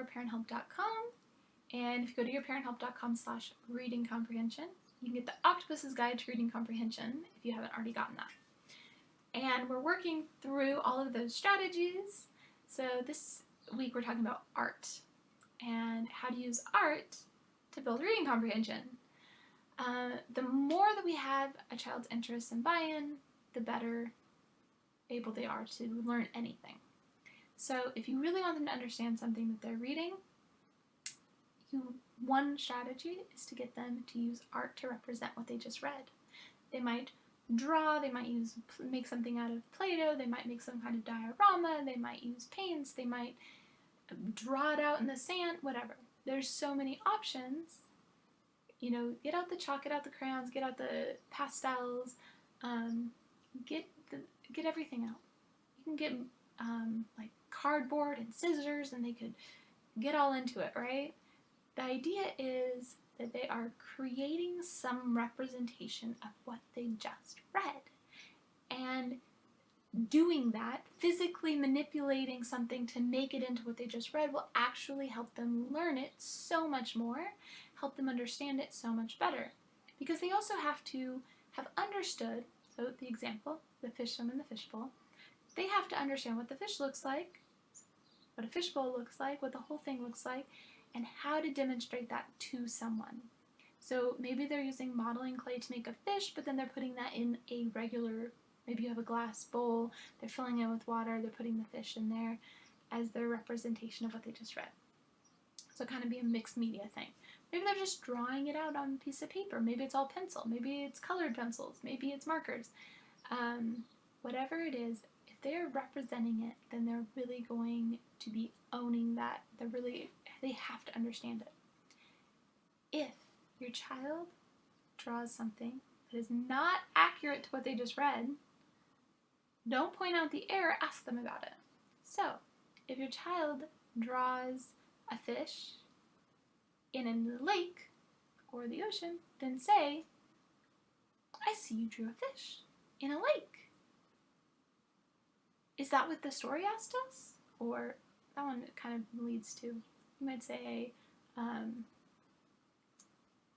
yourparenthelp.com, and if you go to yourparenthelp.com/reading comprehension, you can get the Octopus's Guide to Reading Comprehension if you haven't already gotten that. And we're working through all of those strategies. So this week we're talking about art and how to use art to build reading comprehension. The more that we have a child's interest and buy-in, the better able they are to learn anything. So if you really want them to understand something that they're reading, one strategy is to get them to use art to represent what they just read. They might draw, they might make something out of Play-Doh, they might make some kind of diorama, they might use paints, they might draw it out in the sand, whatever. There's so many options. You know, get out the chalk, get out the crayons, get out the pastels, get everything out. You can get like cardboard and scissors, and they could get all into it, right? The idea is that they are creating some representation of what they just read. And doing that, physically manipulating something to make it into what they just read, will actually help them learn it so much more, help them understand it so much better. Because they also have to have understood, so the example, the fish swim in the fishbowl, they have to understand what the fish looks like, what a fishbowl looks like, what the whole thing looks like, and how to demonstrate that to someone. So maybe they're using modeling clay to make a fish, but then they're putting that in a regular, maybe you have a glass bowl, they're filling it with water, they're putting the fish in there as their representation of what they just read. So kind of be a mixed media thing. Maybe they're just drawing it out on a piece of paper. Maybe it's all pencil. Maybe it's colored pencils. Maybe it's markers. Whatever it is, if they're representing it, then they're really going to be owning that. They have to understand it. If your child draws something that is not accurate to what they just read, don't point out the error, ask them about it. So, if your child draws a fish in a lake or the ocean, then say, I see you drew a fish in a lake. Is that what the story asked us? Or that one kind of leads to, you might say,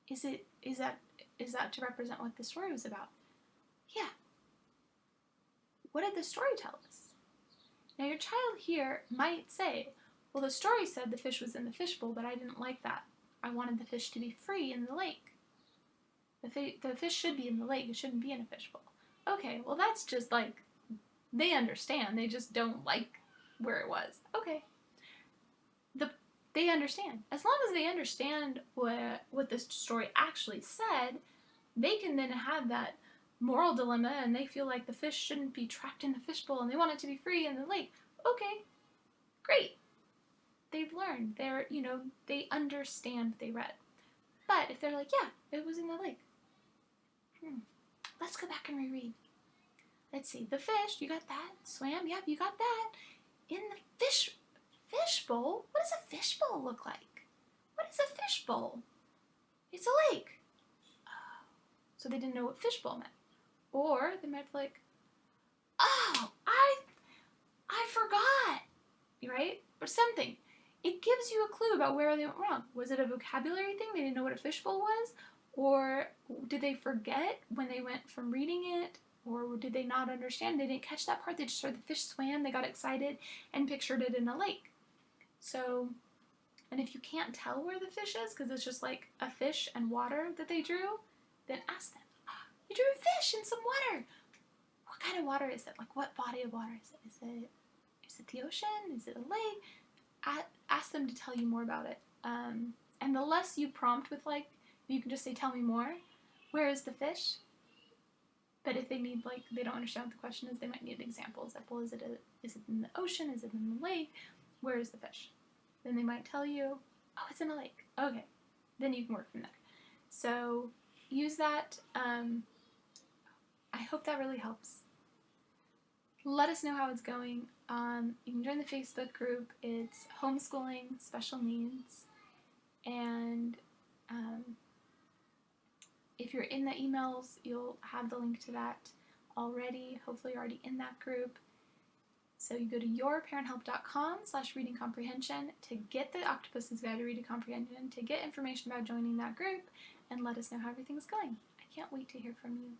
is that to represent what the story was about? Yeah. What did the story tell us? Now your child here might say, well, the story said the fish was in the fishbowl, but I didn't like that. I wanted the fish to be free in the lake. The fish should be in the lake. It shouldn't be in a fishbowl. Okay, well that's just like, they understand. They just don't like where it was. Okay. They understand. As long as they understand what this story actually said, they can then have that moral dilemma and they feel like the fish shouldn't be trapped in the fishbowl and they want it to be free in the lake. Okay, great. They've learned. They understand what they read. But if they're like, yeah, it was in the lake. Let's go back and reread. Let's see. The fish, you got that? Swam? Yep, you got that. In the fishbowl? What does a fishbowl look like? What is a fishbowl? It's a lake. Oh, so they didn't know what fishbowl meant. Or they might be like, oh, I forgot, right? Or something. It gives you a clue about where they went wrong. Was it a vocabulary thing? They didn't know what a fishbowl was? Or did they forget when they went from reading it? Or did they not understand? They didn't catch that part. They just heard the fish swam, they got excited, and pictured it in a lake. So, and if you can't tell where the fish is, because it's just like a fish and water that they drew, then ask them, you drew a fish in some water. What kind of water is it? Like, what body of water is it? Is it the ocean? Is it a lake? Ask them to tell you more about it. And the less you prompt with, like, you can just say, tell me more. Where is the fish? But if they need, like, they don't understand what the question is, they might need examples. Like, well, is it in the ocean? Is it in the lake? Where is the fish? Then they might tell you, oh, it's in a lake. Okay. Then you can work from there. So use that. I hope that really helps. Let us know how it's going. You can join the Facebook group. It's Homeschooling Special Needs. And if you're in the emails, you'll have the link to that already. Hopefully you're already in that group. So you go to yourparenthelp.com/reading comprehension to get the Octopus's Guide to Reading Comprehension, to get information about joining that group, and let us know how everything's going. I can't wait to hear from you.